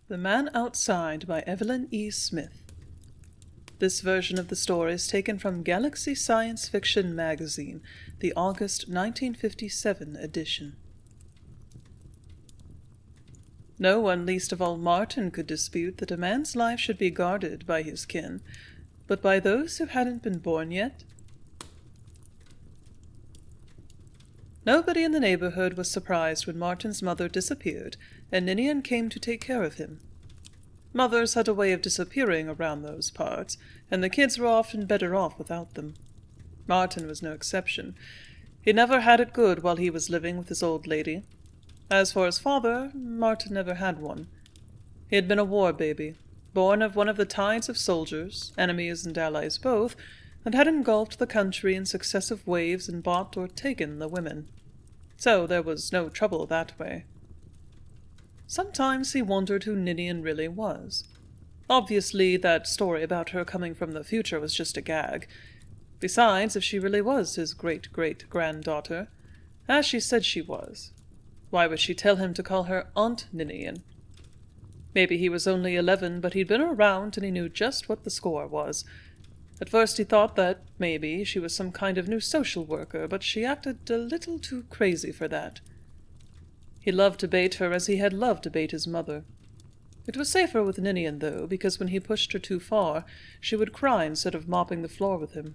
The Man Outside by Evelyn E. Smith. This version of the story is taken from Galaxy Science Fiction magazine, the August 1957 edition. No one, least of all Martin, could dispute that a man's life should be guarded by his kin, but by those who hadn't been born yet? Nobody in the neighborhood was surprised when Martin's mother disappeared and Ninian came to take care of him. Mothers had a way of disappearing around those parts, and the kids were often better off without them. Martin was no exception. He never had it good while he was living with his old lady. As for his father, Martin never had one. He had been a war baby, born of one of the tides of soldiers, enemies and allies both, and had engulfed the country in successive waves and bought or taken the women. So there was no trouble that way. Sometimes he wondered who Ninian really was. Obviously, that story about her coming from the future was just a gag. Besides, if she really was his great-great-granddaughter, as she said she was, why would she tell him to call her Aunt Ninian? Maybe he was only 11, but he'd been around and he knew just what the score was. At first he thought that, maybe, she was some kind of new social worker, but she acted a little too crazy for that. He loved to bait her as he had loved to bait his mother. It was safer with Ninian, though, because when he pushed her too far, she would cry instead of mopping the floor with him.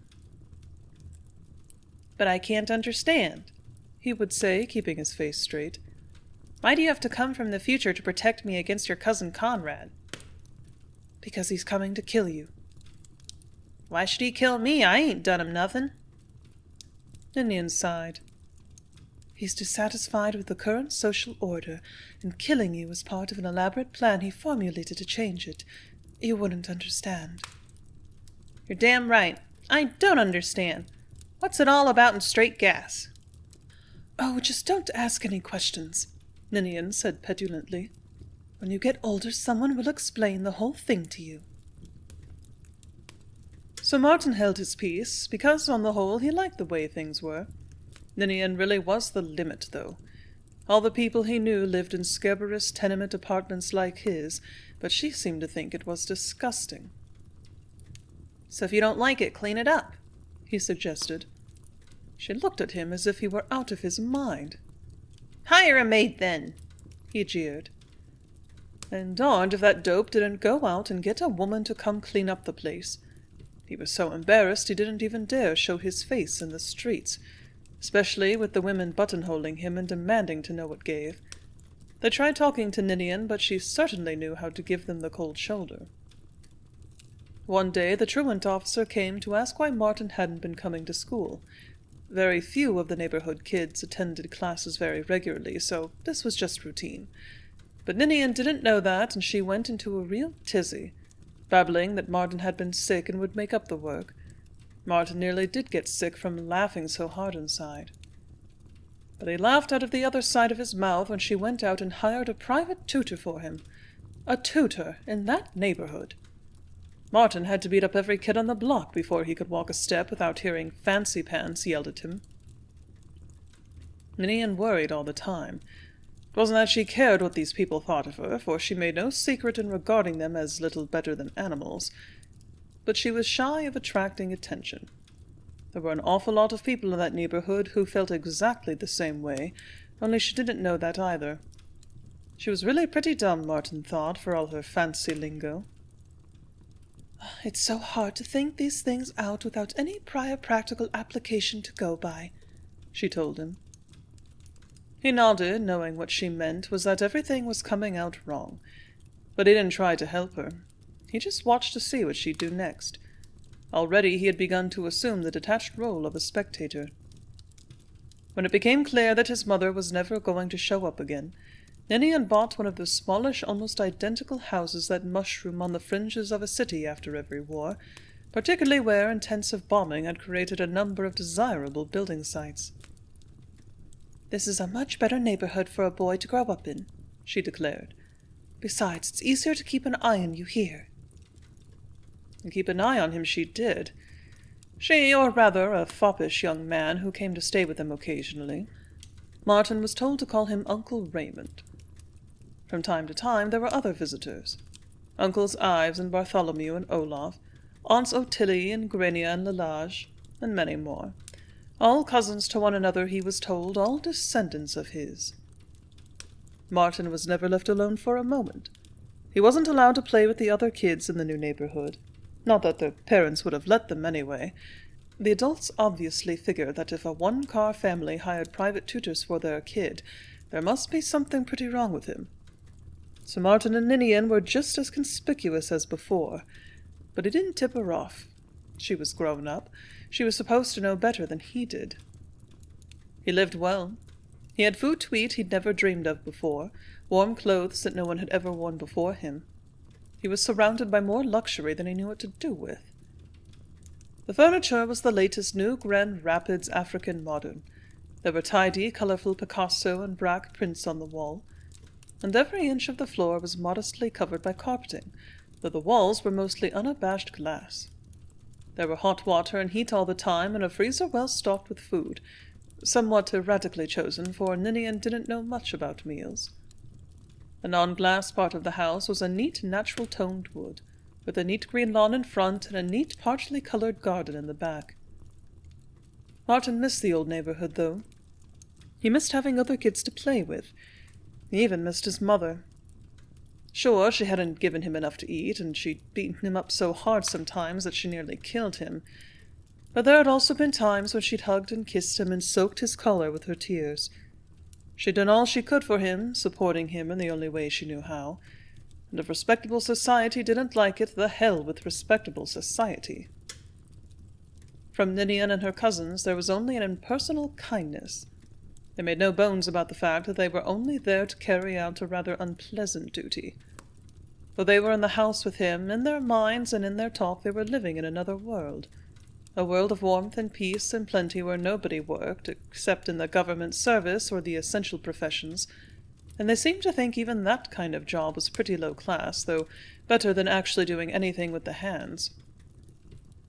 "But I can't understand," he would say, keeping his face straight. "Why do you have to come from the future to protect me against your cousin Conrad?" "Because he's coming to kill you." "Why should he kill me? I ain't done him nothing." Ninian sighed. "He's dissatisfied with the current social order, and killing you is part of an elaborate plan he formulated to change it. You wouldn't understand." "You're damn right. I don't understand. What's it all about in straight gas?" "Oh, just don't ask any questions," Ninian said petulantly. "When you get older, someone will explain the whole thing to you." So Martin held his peace, because on the whole he liked the way things were. Ninian really was the limit, though. All the people he knew lived in scabrous tenement apartments like his, but she seemed to think it was disgusting. "So if you don't like it, clean it up," he suggested. She looked at him as if he were out of his mind. "Hire a maid, then," he jeered. And darned if that dope didn't go out and get a woman to come clean up the place. He was so embarrassed he didn't even dare show his face in the streets, especially with the women buttonholing him and demanding to know what gave. They tried talking to Ninian, but she certainly knew how to give them the cold shoulder. One day the truant officer came to ask why Martin hadn't been coming to school. Very few of the neighborhood kids attended classes very regularly, so this was just routine. But Ninian didn't know that, and she went into a real tizzy, babbling that Martin had been sick and would make up the work. Martin nearly did get sick from laughing so hard inside. But he laughed out of the other side of his mouth when she went out and hired a private tutor for him. A tutor in that neighborhood! Martin had to beat up every kid on the block before he could walk a step without hearing "Fancy Pants" yelled at him. Ninian worried all the time. It wasn't that she cared what these people thought of her, for she made no secret in regarding them as little better than animals. But she was shy of attracting attention. There were an awful lot of people in that neighborhood who felt exactly the same way, only she didn't know that either. She was really pretty dumb, Martin thought, for all her fancy lingo. "It's so hard to think these things out without any prior practical application to go by," she told him. He nodded, knowing what she meant was that everything was coming out wrong. But he didn't try to help her. He just watched to see what she'd do next. Already he had begun to assume the detached role of a spectator. When it became clear that his mother was never going to show up again, Ninian bought one of those smallish, almost identical houses that mushroom on the fringes of a city after every war, particularly where intensive bombing had created a number of desirable building sites. "This is a much better neighborhood for a boy to grow up in," she declared. "Besides, it's easier to keep an eye on you here." And keep an eye on him she did. She, or rather a foppish young man who came to stay with them occasionally. Martin was told to call him Uncle Raymond. From time to time there were other visitors. Uncles Ives and Bartholomew and Olaf, aunts Ottilie and Grania and Lalage, and many more. All cousins to one another, he was told, all descendants of his. Martin was never left alone for a moment. He wasn't allowed to play with the other kids in the new neighborhood. Not that their parents would have let them anyway. The adults obviously figured that if a one-car family hired private tutors for their kid, there must be something pretty wrong with him. So Martin and Ninian were just as conspicuous as before, but it didn't tip her off. She was grown up. She was supposed to know better than he did. He lived well. He had food to eat he'd never dreamed of before, warm clothes that no one had ever worn before him. He was surrounded by more luxury than he knew what to do with. The furniture was the latest new Grand Rapids African modern. There were tidy, colorful Picasso and Braque prints on the wall, and every inch of the floor was modestly covered by carpeting, though the walls were mostly unabashed glass. There were hot water and heat all the time, and a freezer well stocked with food, somewhat erratically chosen, for Ninian didn't know much about meals. The non-glass part of the house was a neat natural-toned wood, with a neat green lawn in front and a neat partially colored garden in the back. Martin missed the old neighborhood, though. He missed having other kids to play with. He even missed his mother. Sure, she hadn't given him enough to eat, and she'd beaten him up so hard sometimes that she nearly killed him. But there had also been times when she'd hugged and kissed him and soaked his collar with her tears. She'd done all she could for him, supporting him in the only way she knew how. And if respectable society didn't like it, the hell with respectable society. From Ninian and her cousins there was only an impersonal kindness. They made no bones about the fact that they were only there to carry out a rather unpleasant duty. Though they were in the house with him, in their minds and in their talk they were living in another world. A world of warmth and peace and plenty where nobody worked, except in the government service or the essential professions, and they seemed to think even that kind of job was pretty low class, though better than actually doing anything with the hands.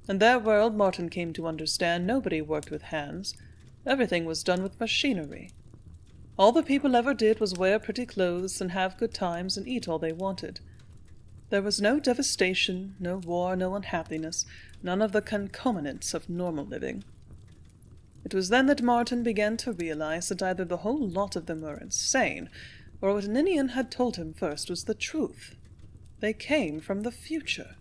In their world, Martin came to understand, nobody worked with hands. Everything was done with machinery. All the people ever did was wear pretty clothes and have good times and eat all they wanted. There was no devastation, no war, no unhappiness, none of the concomitants of normal living. It was then that Martin began to realize that either the whole lot of them were insane, or what Ninian had told him first was the truth. They came from the future.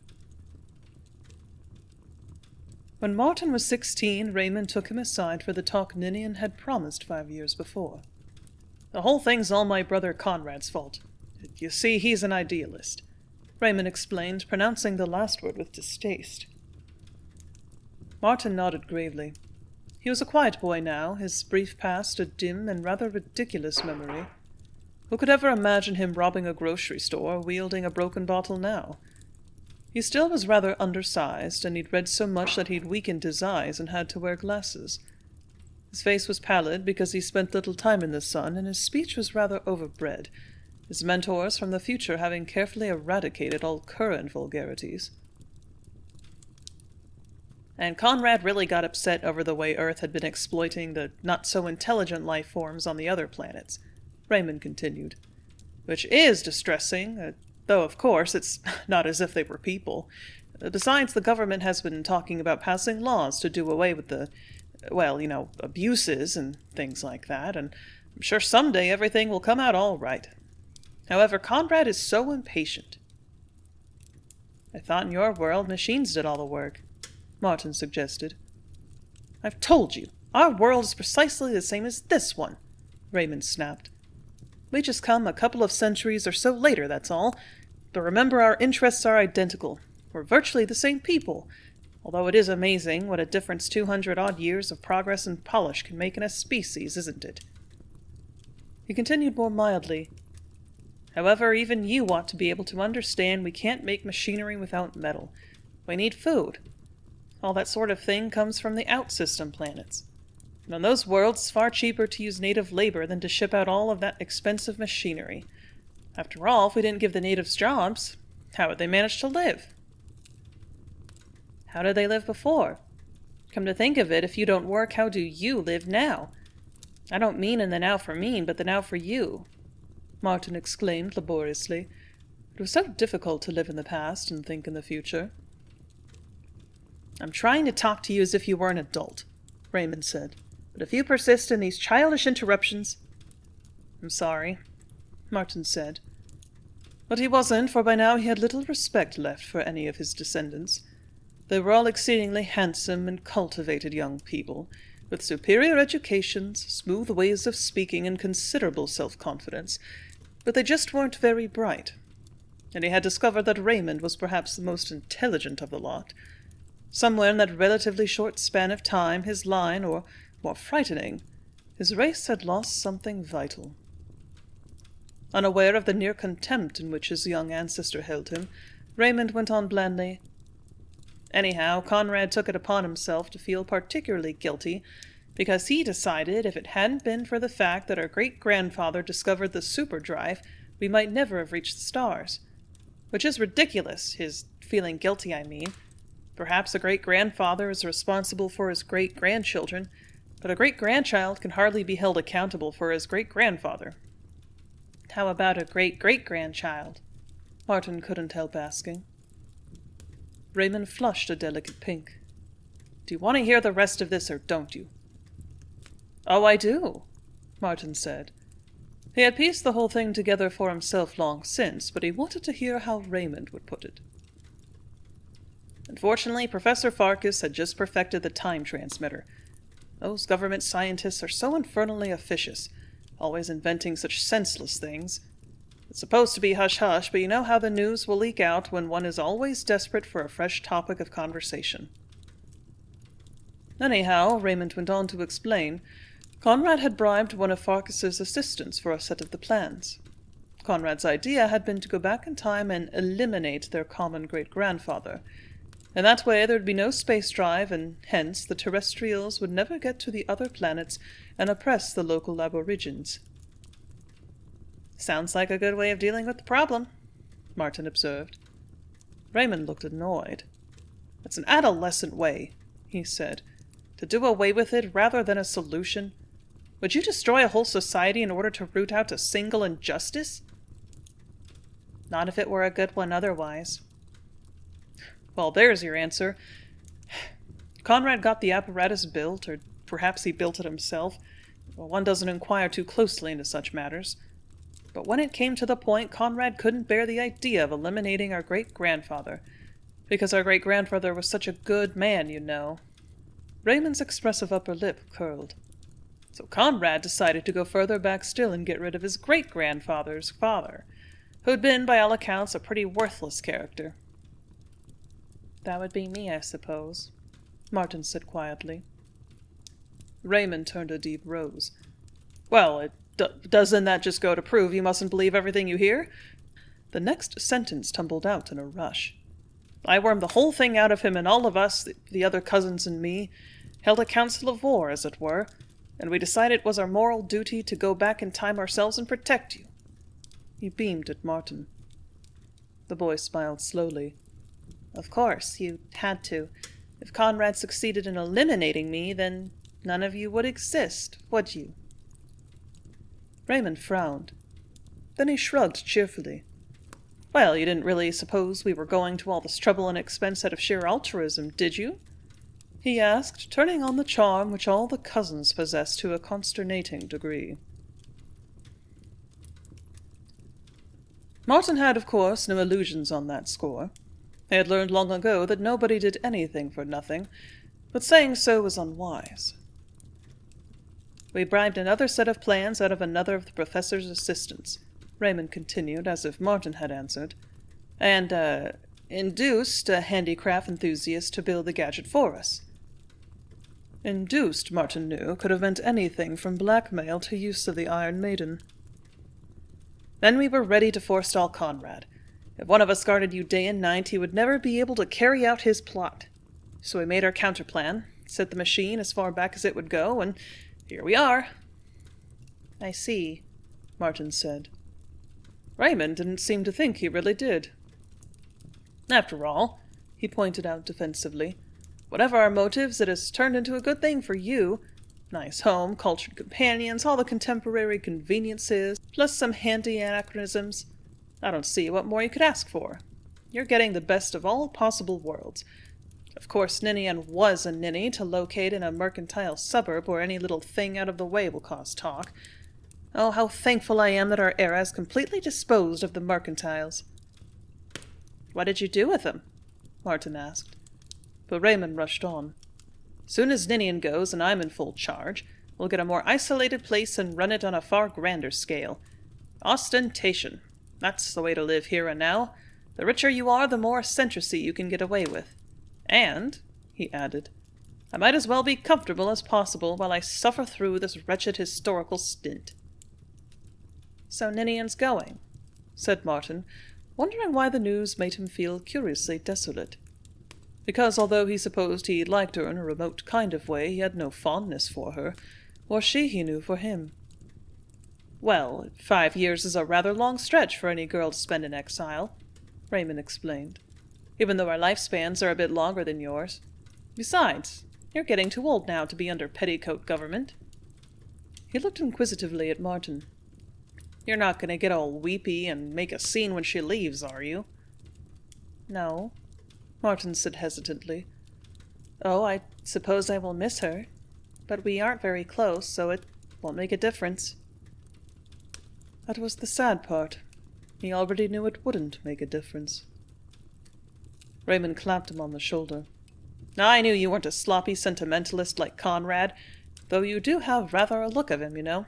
When Martin was 16, Raymond took him aside for the talk Ninian had promised 5 years before. "The whole thing's all my brother Conrad's fault. You see, he's an idealist," Raymond explained, pronouncing the last word with distaste. Martin nodded gravely. He was a quiet boy now, his brief past a dim and rather ridiculous memory. Who could ever imagine him robbing a grocery store, wielding a broken bottle now? He still was rather undersized, and he'd read so much that he'd weakened his eyes and had to wear glasses. His face was pallid because he spent little time in the sun, and his speech was rather overbred, his mentors from the future having carefully eradicated all current vulgarities. And Conrad really got upset over the way Earth had been exploiting the not-so-intelligent life forms on the other planets, Raymond continued. Which is distressing, though of course it's not as if they were people. Besides, the government has been talking about passing laws to do away with the, abuses and things like that, and I'm sure someday everything will come out all right. However, Conrad is so impatient. "I thought in your world machines did all the work," Martin suggested. "I've told you, our world is precisely the same as this one," Raymond snapped. "We just come a couple of centuries or so later, that's all. But remember, our interests are identical. We're virtually the same people, although it is amazing what a difference 200-odd years of progress and polish can make in a species, isn't it?" He continued more mildly. "However, even you ought to be able to understand we can't make machinery without metal. We need food. All that sort of thing comes from the out-system planets. And on those worlds, it's far cheaper to use native labor than to ship out all of that expensive machinery. After all, if we didn't give the natives jobs, how would they manage to live?" "How did they live before? Come to think of it, if you don't work, how do you live now? I don't mean in the now for me, but the now for you." Martin exclaimed laboriously. It was so difficult to live in the past and think in the future. I'm trying to talk to you as if you were an adult, Raymond said. But if you persist in these childish interruptions... I'm sorry, Martin said. But he wasn't, for by now he had little respect left for any of his descendants. They were all exceedingly handsome and cultivated young people, with superior educations, smooth ways of speaking, and considerable self-confidence, but they just weren't very bright. And he had discovered that Raymond was perhaps the most intelligent of the lot. Somewhere in that relatively short span of time, his line, or, more frightening, his race had lost something vital. Unaware of the near contempt in which his young ancestor held him, Raymond went on blandly, Anyhow, Conrad took it upon himself to feel particularly guilty, because he decided if it hadn't been for the fact that our great-grandfather discovered the superdrive, we might never have reached the stars. Which is ridiculous, his feeling guilty, I mean. Perhaps a great-grandfather is responsible for his great-grandchildren, but a great-grandchild can hardly be held accountable for his great-grandfather. How about a great-great-grandchild? Martin couldn't help asking. Raymond flushed a delicate pink. Do you want to hear the rest of this, or don't you? Oh, I do, Martin said. He had pieced the whole thing together for himself long since, but he wanted to hear how Raymond would put it. Unfortunately, Professor Farkas had just perfected the time transmitter. Those government scientists are so infernally officious, always inventing such senseless things. It's supposed to be hush-hush, but you know how the news will leak out when one is always desperate for a fresh topic of conversation. Anyhow, Raymond went on to explain, Conrad had bribed one of Farkas's assistants for a set of the plans. Conrad's idea had been to go back in time and eliminate their common great-grandfather. In that way there would be no space drive, and hence the terrestrials would never get to the other planets and oppress the local aborigines. Sounds like a good way of dealing with the problem, Martin observed. Raymond looked annoyed. It's an adolescent way, he said, to do away with it rather than a solution. Would you destroy a whole society in order to root out a single injustice? Not if it were a good one otherwise. Well, there's your answer. Conrad got the apparatus built, or perhaps he built it himself. Well, one doesn't inquire too closely into such matters. But when it came to the point, Conrad couldn't bear the idea of eliminating our great-grandfather, because our great-grandfather was such a good man, you know. Raymond's expressive upper lip curled. So Conrad decided to go further back still and get rid of his great-grandfather's father, who'd been, by all accounts, a pretty worthless character. That would be me, I suppose, Martin said quietly. Raymond turned a deep rose. Well, doesn't that just go to prove you mustn't believe everything you hear? The next sentence tumbled out in a rush. I wormed the whole thing out of him, and all of us, the other cousins and me, held a council of war, as it were, and we decided it was our moral duty to go back in time ourselves and protect you. He beamed at Martin. The boy smiled slowly. Of course, you had to. If Conrad succeeded in eliminating me, then none of you would exist, would you? Raymond frowned. Then he shrugged cheerfully. Well, you didn't really suppose we were going to all this trouble and expense out of sheer altruism, did you? He asked, turning on the charm which all the cousins possessed to a consternating degree. Martin had, of course, no illusions on that score. He had learned long ago that nobody did anything for nothing, but saying so was unwise. We bribed another set of plans out of another of the professor's assistants, Raymond continued, as if Martin had answered, and, induced a handicraft enthusiast to build the gadget for us. Induced, Martin knew, could have meant anything from blackmail to use of the Iron Maiden. Then we were ready to forestall Conrad. If one of us guarded you day and night, he would never be able to carry out his plot. So we made our counterplan, set the machine as far back as it would go, and here we are. I see, Martin said. Raymond didn't seem to think he really did. After all, he pointed out defensively, whatever our motives, it has turned into a good thing for you. Nice home, cultured companions, all the contemporary conveniences, plus some handy anachronisms. I don't see what more you could ask for. You're getting the best of all possible worlds. Of course, Ninian was a ninny to locate in a mercantile suburb where any little thing out of the way will cause talk. Oh, how thankful I am that our era has completely disposed of the mercantiles. What did you do with them? Martin asked. But Raymond rushed on. Soon as Ninian goes and I'm in full charge, we'll get a more isolated place and run it on a far grander scale. Ostentation. That's the way to live here and now. The richer you are, the more eccentricity you can get away with. And, he added, I might as well be comfortable as possible while I suffer through this wretched historical stint. So Ninian's going, said Martin, wondering why the news made him feel curiously desolate. Because although he supposed he liked her in a remote kind of way, he had no fondness for her, or she, he knew, for him. Well, 5 years is a rather long stretch for any girl to spend in exile, Raymond explained, even though our lifespans are a bit longer than yours. Besides, you're getting too old now to be under petticoat government. He looked inquisitively at Martin. You're not going to get all weepy and make a scene when she leaves, are you? No, Martin said hesitantly. Oh, I suppose I will miss her, but we aren't very close, so it won't make a difference. That was the sad part. He already knew it wouldn't make a difference. Raymond clapped him on the shoulder. I knew you weren't a sloppy sentimentalist like Conrad, though you do have rather a look of him, you know.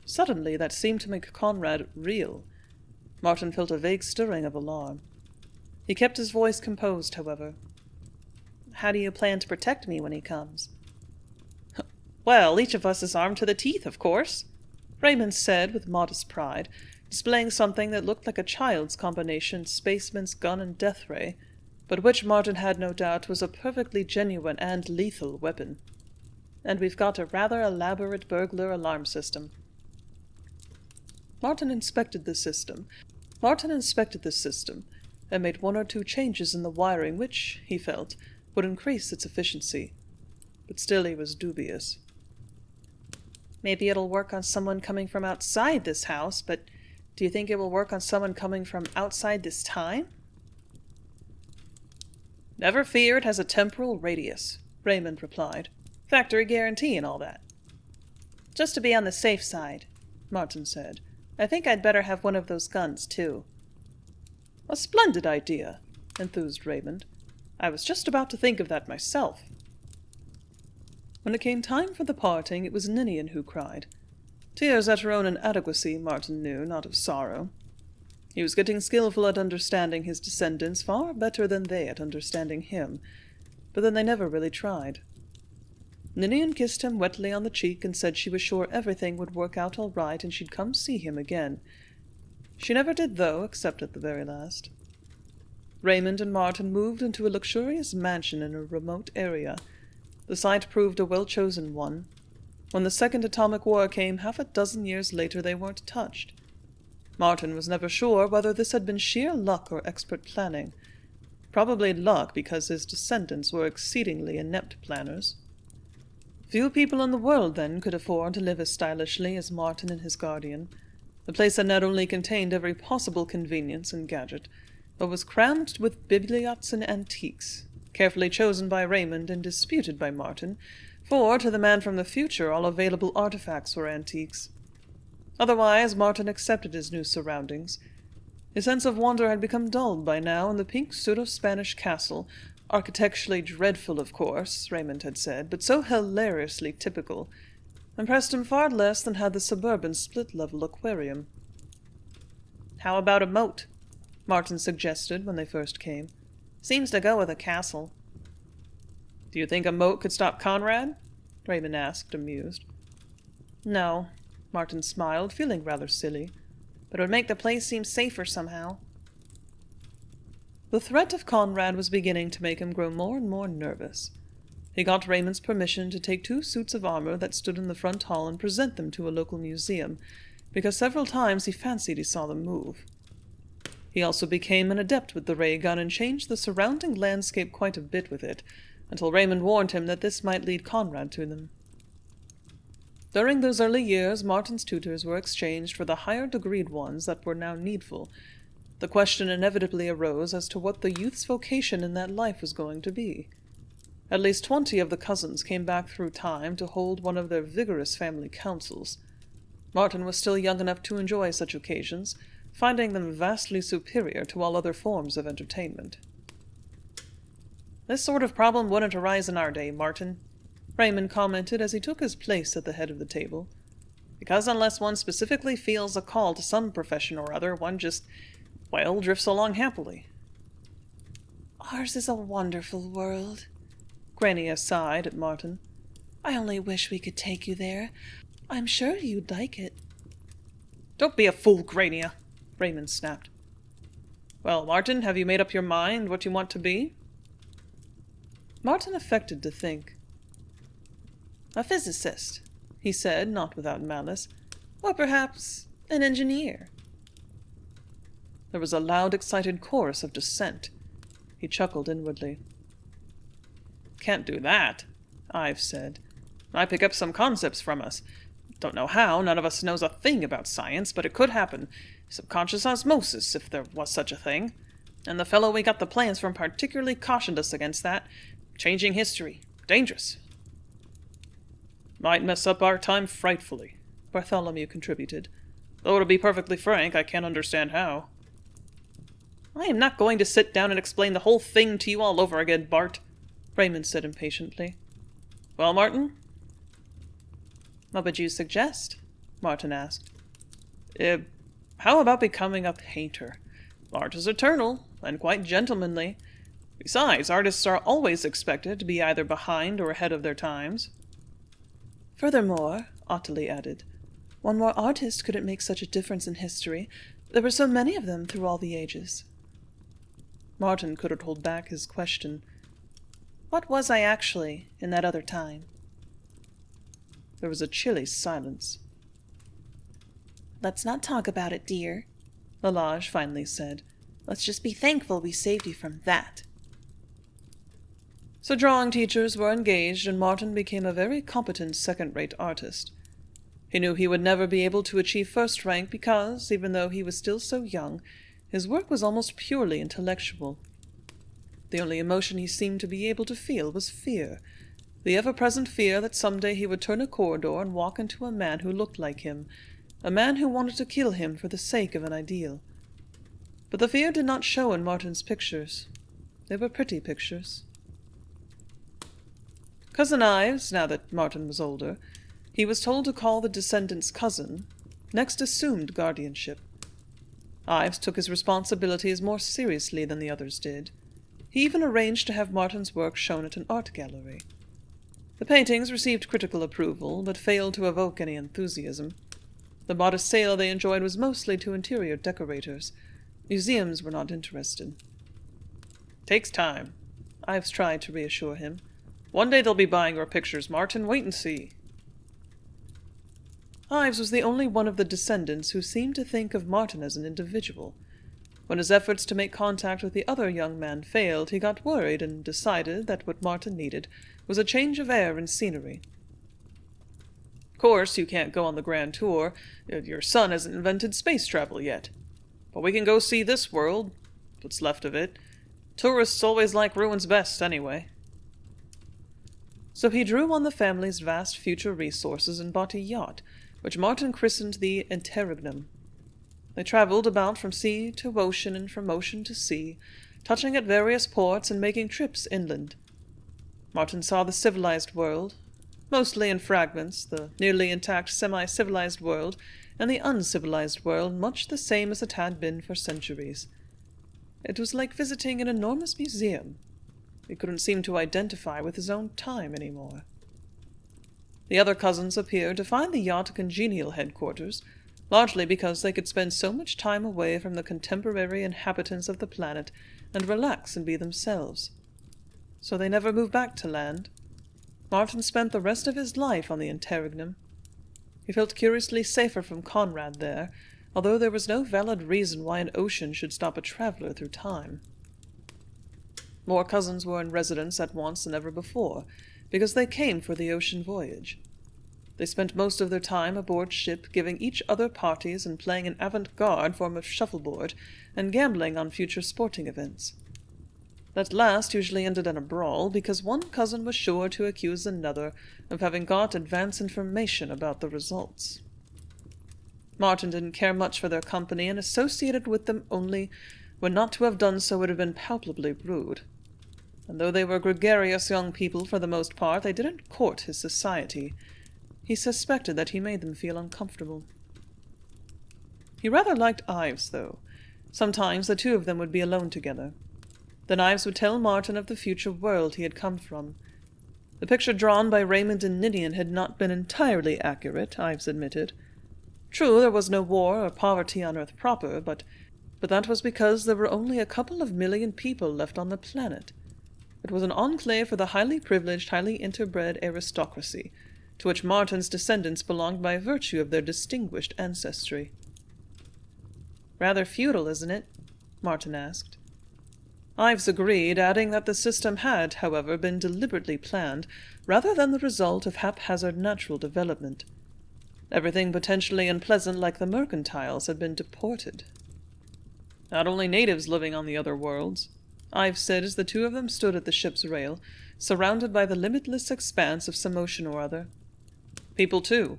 Suddenly that seemed to make Conrad real. Martin felt a vague stirring of alarm. He kept his voice composed, however. How do you plan to protect me when he comes? Well, each of us is armed to the teeth, of course, Raymond said with modest pride, displaying something that looked like a child's combination spaceman's gun and death ray, but which Martin had no doubt was a perfectly genuine and lethal weapon. And we've got a rather elaborate burglar alarm system. Martin inspected the system, and made 1 or 2 changes in the wiring which, he felt, would increase its efficiency. But still he was dubious. Maybe it'll work on someone coming from outside this house, but do you think it will work on someone coming from outside this time? Never fear, it has a temporal radius, Raymond replied. Factory guarantee and all that. Just to be on the safe side, Martin said. I think I'd better have one of those guns, too. A splendid idea, enthused Raymond. I was just about to think of that myself. When it came time for the parting, it was Ninian who cried. Tears at her own inadequacy, Martin knew, not of sorrow. He was getting skillful at understanding his descendants far better than they at understanding him, but then they never really tried. Ninian kissed him wetly on the cheek and said she was sure everything would work out all right and she'd come see him again. She never did, though, except at the very last. Raymond and Martin moved into a luxurious mansion in a remote area. The site proved a well-chosen one. When the Second Atomic War came 6 years later, they weren't touched. Martin was never sure whether this had been sheer luck or expert planning. Probably luck, because his descendants were exceedingly inept planners. Few people in the world, then, could afford to live as stylishly as Martin and his guardian. The place had not only contained every possible convenience and gadget, but was crammed with bibliots and antiques, carefully chosen by Raymond and disputed by Martin, for, to the man from the future, all available artifacts were antiques. Otherwise, Martin accepted his new surroundings. His sense of wonder had become dulled by now, and the pink pseudo-Spanish castle, architecturally dreadful, of course, Raymond had said, but so hilariously typical, impressed him far less than had the suburban split-level aquarium. How about a moat? Martin suggested when they first came. Seems to go with a castle. Do you think a moat could stop Conrad? Raymond asked, amused. No, Martin smiled, feeling rather silly, but it would make the place seem safer somehow. The threat of Conrad was beginning to make him grow more and more nervous. He got Raymond's permission to take 2 suits of armor that stood in the front hall and present them to a local museum, because several times he fancied he saw them move. He also became an adept with the ray gun and changed the surrounding landscape quite a bit with it, until Raymond warned him that this might lead Conrad to them. During those early years, Martin's tutors were exchanged for the higher-degreed ones that were now needful. The question inevitably arose as to what the youth's vocation in that life was going to be. At least 20 of the cousins came back through time to hold one of their vigorous family councils. Martin was still young enough to enjoy such occasions, finding them vastly superior to all other forms of entertainment. "This sort of problem wouldn't arise in our day, Martin," Raymond commented as he took his place at the head of the table. "Because unless one specifically feels a call to some profession or other, one just, well, drifts along happily." "Ours is a wonderful world," Grania sighed at Martin. "I only wish we could take you there. I'm sure you'd like it." "Don't be a fool, Grania," Raymond snapped. "Well, Martin, have you made up your mind what you want to be?" Martin affected to think. "A physicist," he said, not without malice. "Or perhaps an engineer." There was a loud, excited chorus of dissent. He chuckled inwardly. "Can't do that," Ives said. "I pick up some concepts from us. Don't know how, none of us knows a thing about science, but it could happen. Subconscious osmosis, if there was such a thing. And the fellow we got the plans from particularly cautioned us against that. Changing history. Dangerous." "Might mess up our time frightfully," Bartholomew contributed. "Though to be perfectly frank, I can't understand how." "I am not going to sit down and explain the whole thing to you all over again, Bart," Raymond said impatiently. "Well, Martin?" "What would you suggest?" Martin asked. How about becoming a painter? Art is eternal, and quite gentlemanly. Besides, artists are always expected to be either behind or ahead of their times." "Furthermore," Ottilie added, "one more artist couldn't make such a difference in history. There were so many of them through all the ages." Martin couldn't hold back his question. "What was I actually in that other time?" There was a chilly silence. "Let's not talk about it, dear," Lalage finally said. "Let's just be thankful we saved you from that." So drawing teachers were engaged, and Martin became a very competent second-rate artist. He knew he would never be able to achieve first rank because, even though he was still so young, his work was almost purely intellectual. The only emotion he seemed to be able to feel was fear, the ever-present fear that someday he would turn a corridor and walk into a man who looked like him, a man who wanted to kill him for the sake of an ideal. But the fear did not show in Martin's pictures. They were pretty pictures. Cousin Ives, now that Martin was older, he was told to call the descendant's cousin, next assumed guardianship. Ives took his responsibilities more seriously than the others did. He even arranged to have Martin's work shown at an art gallery. The paintings received critical approval, but failed to evoke any enthusiasm. The modest sale they enjoyed was mostly to interior decorators. Museums were not interested. "Takes time," Ives tried to reassure him. "One day they'll be buying your pictures, Martin. Wait and see." Ives was the only one of the descendants who seemed to think of Martin as an individual. When his efforts to make contact with the other young man failed, he got worried and decided that what Martin needed was a change of air and scenery. "Of course, you can't go on the grand tour. Your son hasn't invented space travel yet. But we can go see this world, what's left of it. Tourists always like ruins best, anyway." So he drew on the family's vast future resources and bought a yacht, which Martin christened the Interregnum. They traveled about from sea to ocean and from ocean to sea, touching at various ports and making trips inland. Martin saw the civilized world, mostly in fragments, the nearly intact semi-civilized world, and the uncivilized world much the same as it had been for centuries. It was like visiting an enormous museum. He couldn't seem to identify with his own time anymore. The other cousins appeared to find the yacht a congenial headquarters, largely because they could spend so much time away from the contemporary inhabitants of the planet and relax and be themselves. So they never moved back to land. Martin spent the rest of his life on the Interregnum. He felt curiously safer from Conrad there, although there was no valid reason why an ocean should stop a traveler through time. More cousins were in residence at once than ever before, because they came for the ocean voyage. They spent most of their time aboard ship, giving each other parties and playing an avant-garde form of shuffleboard and gambling on future sporting events. That last usually ended in a brawl, because one cousin was sure to accuse another of having got advance information about the results. Martin didn't care much for their company, and associated with them only when not to have done so would have been palpably rude. And though they were gregarious young people for the most part, they didn't court his society. He suspected that he made them feel uncomfortable. He rather liked Ives, though. Sometimes the two of them would be alone together. Then Ives would tell Martin of the future world he had come from. The picture drawn by Raymond and Ninian had not been entirely accurate, Ives admitted. True, there was no war or poverty on Earth proper, but that was because there were only a couple of million people left on the planet. It was an enclave for the highly privileged, highly interbred aristocracy, to which Martin's descendants belonged by virtue of their distinguished ancestry. "Rather feudal, isn't it?" Martin asked. Ives agreed, adding that the system had, however, been deliberately planned, rather than the result of haphazard natural development. Everything potentially unpleasant like the mercantiles had been deported. "Not only natives living on the other worlds," Ives said as the two of them stood at the ship's rail, surrounded by the limitless expanse of some ocean or other. "People, too.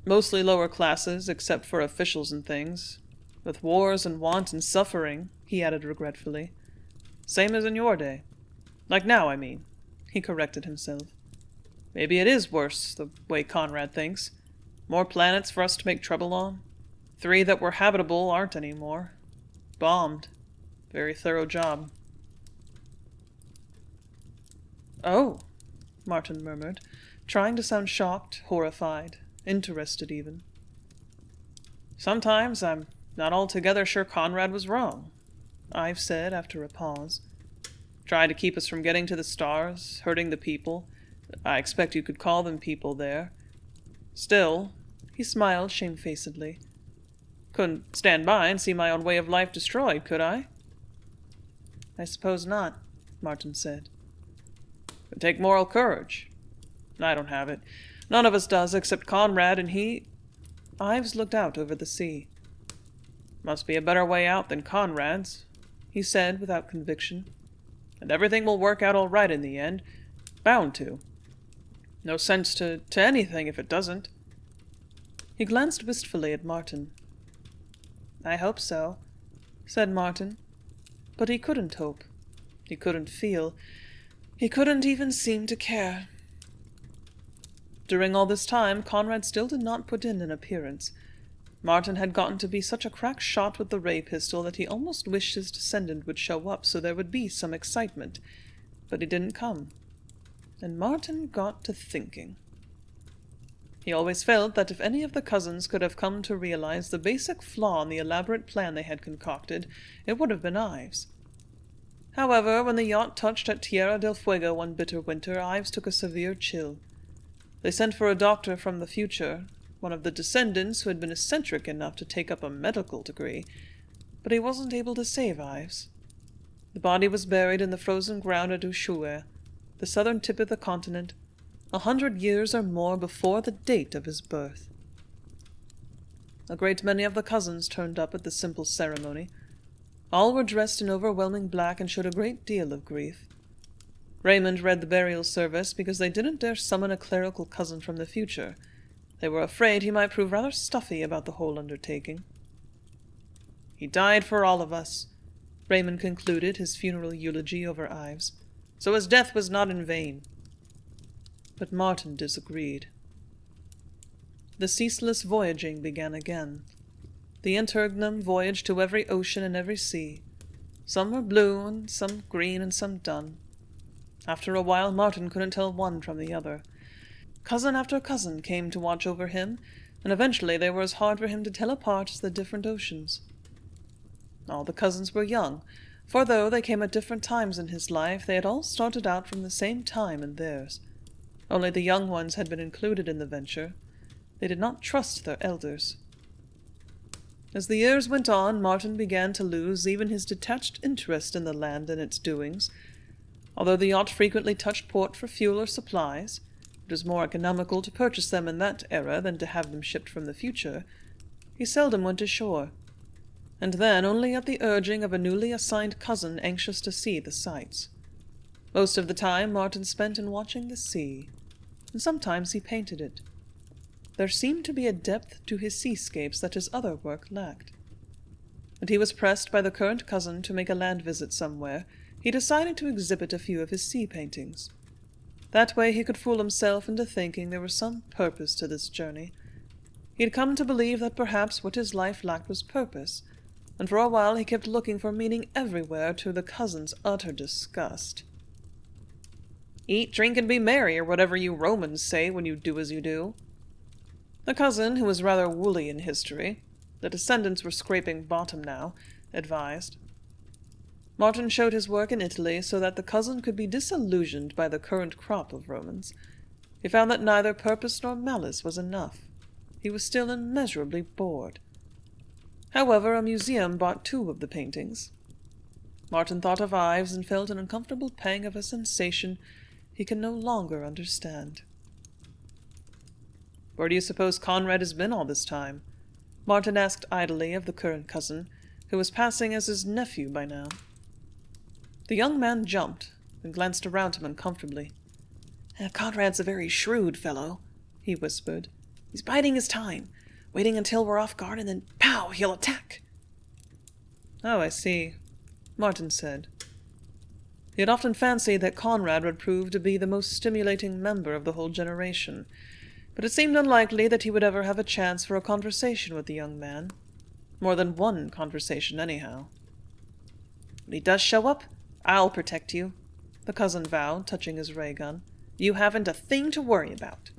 Mostly lower classes, except for officials and things. With wars and want and suffering," he added regretfully. "Same as in your day. Like now, I mean," he corrected himself. "Maybe it is worse, the way Conrad thinks. More planets for us to make trouble on. 3 that were habitable aren't anymore. Bombed. Very thorough job." "Oh," Martin murmured, trying to sound shocked, horrified, interested even. "Sometimes I'm not altogether sure Conrad was wrong," Ives said after a pause. "Tried to keep us from getting to the stars, hurting the people. I expect you could call them people there. Still," he smiled shamefacedly, "couldn't stand by and see my own way of life destroyed, could I?" "I suppose not," Martin said. "It'd take moral courage. I don't have it. None of us does, except Conrad, and he—" Ives looked out over the sea. "Must be a better way out than Conrad's," he said without conviction. "And everything will work out all right in the end. Bound to. No sense to anything if it doesn't." He glanced wistfully at Martin. "I hope so," said Martin. But he couldn't hope. He couldn't feel. He couldn't even seem to care. During all this time, Conrad still did not put in an appearance. Martin had gotten to be such a crack shot with the ray pistol that he almost wished his descendant would show up so there would be some excitement. But he didn't come. And Martin got to thinking. He always felt that if any of the cousins could have come to realize the basic flaw in the elaborate plan they had concocted, it would have been Ives. However, when the yacht touched at Tierra del Fuego one bitter winter, Ives took a severe chill. They sent for a doctor from the future, one of the descendants who had been eccentric enough to take up a medical degree, but he wasn't able to save Ives. The body was buried in the frozen ground at Ushuaia, the southern tip of the continent, 100 years or more before the date of his birth. A great many of the cousins turned up at the simple ceremony. All were dressed in overwhelming black and showed a great deal of grief. Raymond read the burial service because they didn't dare summon a clerical cousin from the future. They were afraid he might prove rather stuffy about the whole undertaking. "He died for all of us," Raymond concluded his funeral eulogy over Ives, "so his death was not in vain." But Martin disagreed. The ceaseless voyaging began again. The interregnum voyaged to every ocean and every sea. Some were blue, and some green, and some dun. After a while, Martin couldn't tell one from the other. Cousin after cousin came to watch over him, and eventually they were as hard for him to tell apart as the different oceans. All the cousins were young, for though they came at different times in his life, they had all started out from the same time in theirs. Only the young ones had been included in the venture. They did not trust their elders. As the years went on, Martin began to lose even his detached interest in the land and its doings. Although the yacht frequently touched port for fuel or supplies, it was more economical to purchase them in that era than to have them shipped from the future, he seldom went ashore, and then only at the urging of a newly assigned cousin anxious to see the sights. Most of the time Martin spent in watching the sea, and sometimes he painted it. There seemed to be a depth to his seascapes that his other work lacked. When he was pressed by the current cousin to make a land visit somewhere, he decided to exhibit a few of his sea paintings. That way he could fool himself into thinking there was some purpose to this journey. He had come to believe that perhaps what his life lacked was purpose, and for a while he kept looking for meaning everywhere, to the cousin's utter disgust. "Eat, drink, and be merry, or whatever you Romans say when you do as you do." The cousin, who was rather woolly in history, the descendants were scraping bottom now, advised. Martin showed his work in Italy so that the cousin could be disillusioned by the current crop of Romans. He found that neither purpose nor malice was enough. He was still immeasurably bored. However, a museum bought 2 of the paintings. Martin thought of Ives and felt an uncomfortable pang of a sensation he can no longer understand. "Where do you suppose Conrad has been all this time?" Martin asked idly of the current cousin, who was passing as his nephew by now. The young man jumped and glanced around him uncomfortably. Conrad's a very shrewd fellow," he whispered. "He's biding his time, waiting until we're off guard, and then, pow, he'll attack." "Oh, I see," Martin said. He had often fancied that Conrad would prove to be the most stimulating member of the whole generation, but it seemed unlikely that he would ever have a chance for a conversation with the young man. More than one conversation, anyhow. "When he does show up, I'll protect you," the cousin vowed, touching his ray gun. "You haven't a thing to worry about."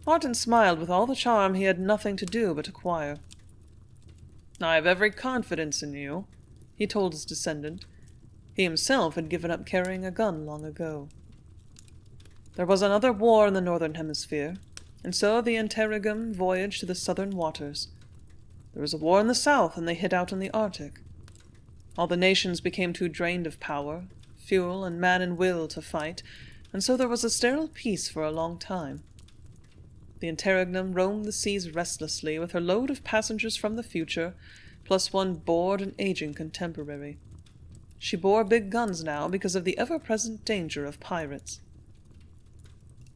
Martin smiled with all the charm he had nothing to do but acquire. "I have every confidence in you," he told his descendant. He himself had given up carrying a gun long ago. There was another war in the northern hemisphere, and so the interregnum voyaged to the southern waters. There was a war in the south, and they hid out in the Arctic. All the nations became too drained of power, fuel, and man and will to fight, and so there was a sterile peace for a long time. The interregnum roamed the seas restlessly with her load of passengers from the future, plus one bored and aging contemporary. She bore big guns now because of the ever-present danger of pirates.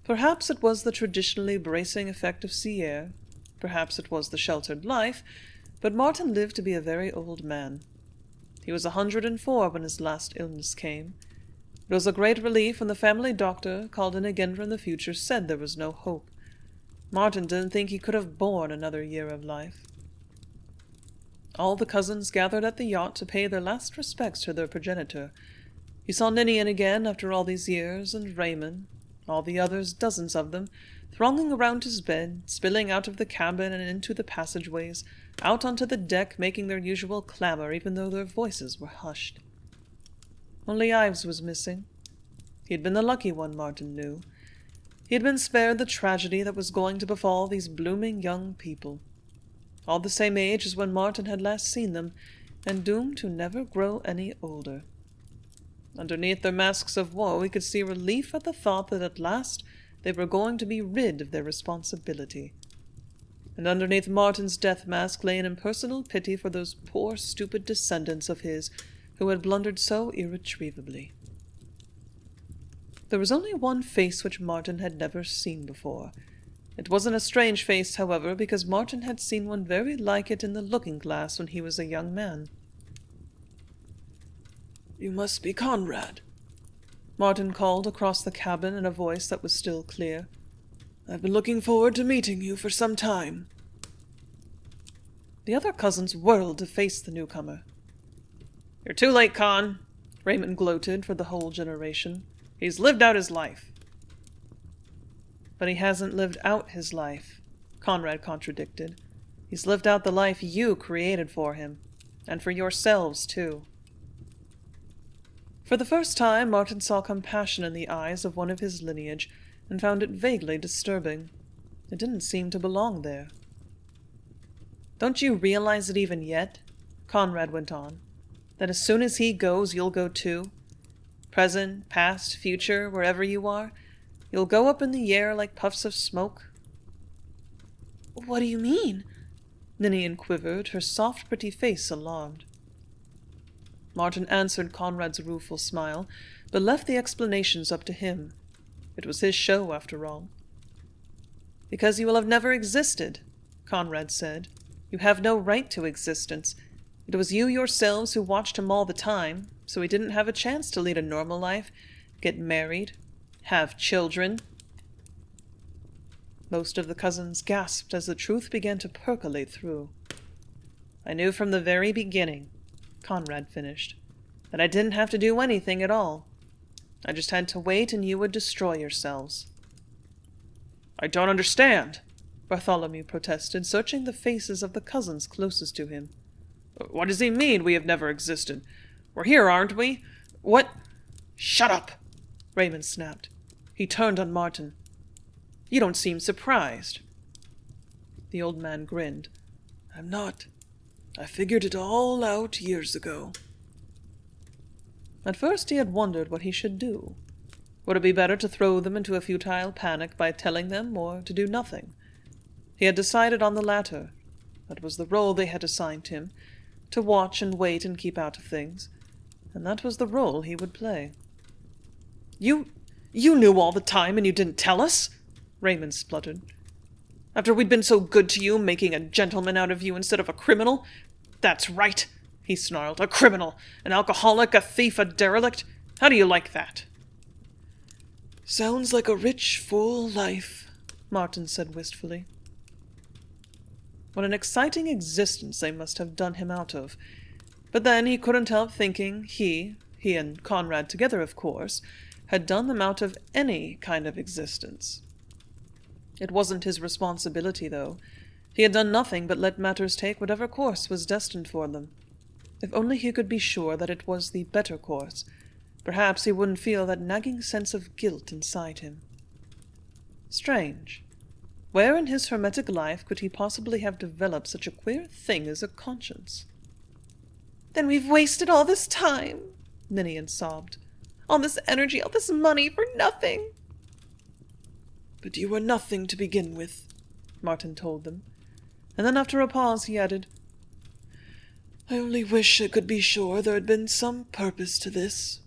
Perhaps it was the traditionally bracing effect of sea air, perhaps it was the sheltered life, but Martin lived to be a very old man. He was 104 when his last illness came. It was a great relief when the family doctor, called in again from the future, said there was no hope. Martin didn't think he could have borne another year of life. All the cousins gathered at the yacht to pay their last respects to their progenitor. He saw Ninian again after all these years, and Raymond, all the others, dozens of them, thronging around his bed, spilling out of the cabin and into the passageways, out onto the deck, making their usual clamor even though their voices were hushed. Only Ives was missing. He had been the lucky one, Martin knew. He had been spared the tragedy that was going to befall these blooming young people, all the same age as when Martin had last seen them, and doomed to never grow any older. Underneath their masks of woe he could see relief at the thought that at last they were going to be rid of their responsibility. And underneath Martin's death mask lay an impersonal pity for those poor stupid descendants of his who had blundered so irretrievably. There was only one face which Martin had never seen before. It wasn't a strange face, however, because Martin had seen one very like it in the looking-glass when he was a young man. "You must be Conrad," Martin called across the cabin in a voice that was still clear. "I've been looking forward to meeting you for some time." The other cousins whirled to face the newcomer. "You're too late, Con," Raymond gloated for the whole generation. "He's lived out his life." "But he hasn't lived out his life," Conrad contradicted. "He's lived out the life you created for him, and for yourselves, too." For the first time, Martin saw compassion in the eyes of one of his lineage, and found it vaguely disturbing. It didn't seem to belong there. "Don't you realize it even yet?" Conrad went on. "That as soon as he goes, you'll go too? Present, past, future, wherever you are, you'll go up in the air like puffs of smoke." "What do you mean?" Ninian quivered, her soft, pretty face alarmed. Martin answered Conrad's rueful smile, but left the explanations up to him. It was his show, after all. "Because you will have never existed," Conrad said. "You have no right to existence. It was you yourselves who watched him all the time, so he didn't have a chance to lead a normal life, get married, have children." Most of the cousins gasped as the truth began to percolate through. "I knew from the very beginning," Conrad finished, "that I didn't have to do anything at all. I just had to wait and you would destroy yourselves." "I don't understand," Bartholomew protested, searching the faces of the cousins closest to him. "What does he mean, we have never existed? We're here, aren't we? What—" "Shut up!" Raymond snapped. He turned on Martin. "You don't seem surprised." The old man grinned. "I'm not. I figured it all out years ago." At first he had wondered what he should do. Would it be better to throw them into a futile panic by telling them, or to do nothing? He had decided on the latter. That was the role they had assigned him, to watch and wait and keep out of things, and that was the role he would play. You knew all the time and you didn't tell us?" Raymond spluttered. "After we'd been so good to you, making a gentleman out of you instead of a criminal? That's right," he snarled. "A criminal, an alcoholic, a thief, a derelict. How do you like that?" "Sounds like a rich, full life," Martin said wistfully. What an exciting existence they must have done him out of. But then he couldn't help thinking he and Conrad together, of course, had done them out of any kind of existence. It wasn't his responsibility, though. He had done nothing but let matters take whatever course was destined for them. If only he could be sure that it was the better course, perhaps he wouldn't feel that nagging sense of guilt inside him. Strange. Where in his hermetic life could he possibly have developed such a queer thing as a conscience? "Then we've wasted all this time," Ninian sobbed. "All this energy, all this money for nothing." "But you were nothing to begin with," Martin told them. And then after a pause he added, "I only wish I could be sure there had been some purpose to this."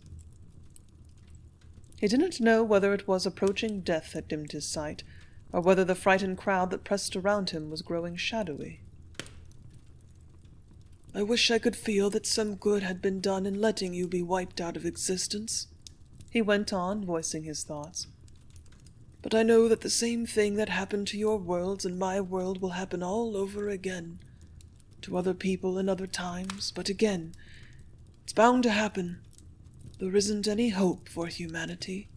He didn't know whether it was approaching death that dimmed his sight, or whether the frightened crowd that pressed around him was growing shadowy. "I wish I could feel that some good had been done in letting you be wiped out of existence," he went on, voicing his thoughts. "But I know that the same thing that happened to your worlds and my world will happen all over again. To other people in other times, but again. It's bound to happen. There isn't any hope for humanity."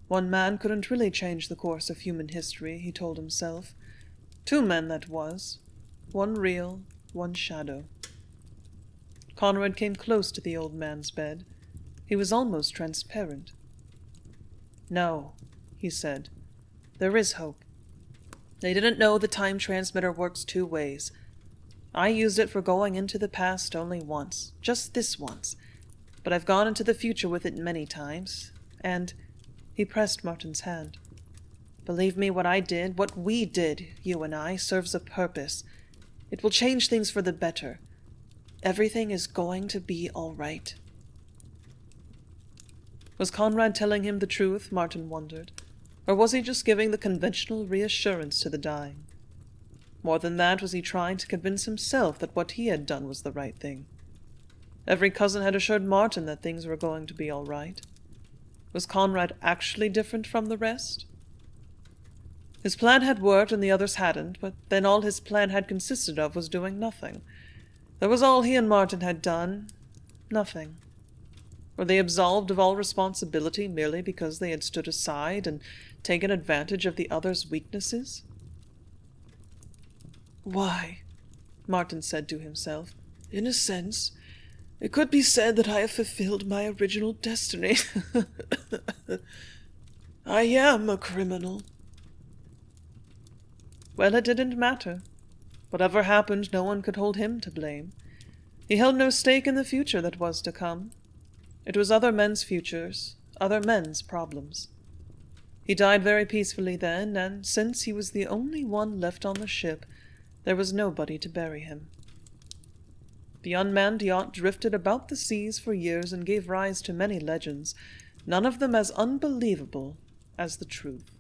One man couldn't really change the course of human history, he told himself. Two men, that was. One real, one shadow. Conrad came close to the old man's bed. He was almost transparent. "No," he said. "There is hope. They didn't know the time transmitter works two ways. I used it for going into the past only once, just this once, but I've gone into the future with it many times, and—" he pressed Martin's hand. "Believe me, what I did, what we did, you and I, serves a purpose. It will change things for the better. Everything is going to be all right." Was Conrad telling him the truth, Martin wondered, or was he just giving the conventional reassurance to the dying? More than that, was he trying to convince himself that what he had done was the right thing? Every cousin had assured Martin that things were going to be all right. Was Conrad actually different from the rest? His plan had worked and the others hadn't, but then all his plan had consisted of was doing nothing. That was all he and Martin had done. Nothing. Were they absolved of all responsibility merely because they had stood aside and taken advantage of the others' weaknesses? "Why," Martin said to himself, "in a sense, it could be said that I have fulfilled my original destiny. I am a criminal." Well, it didn't matter. Whatever happened, no one could hold him to blame. He held no stake in the future that was to come. It was other men's futures, other men's problems. He died very peacefully then, and since he was the only one left on the ship, there was nobody to bury him. The unmanned yacht drifted about the seas for years and gave rise to many legends, none of them as unbelievable as the truth.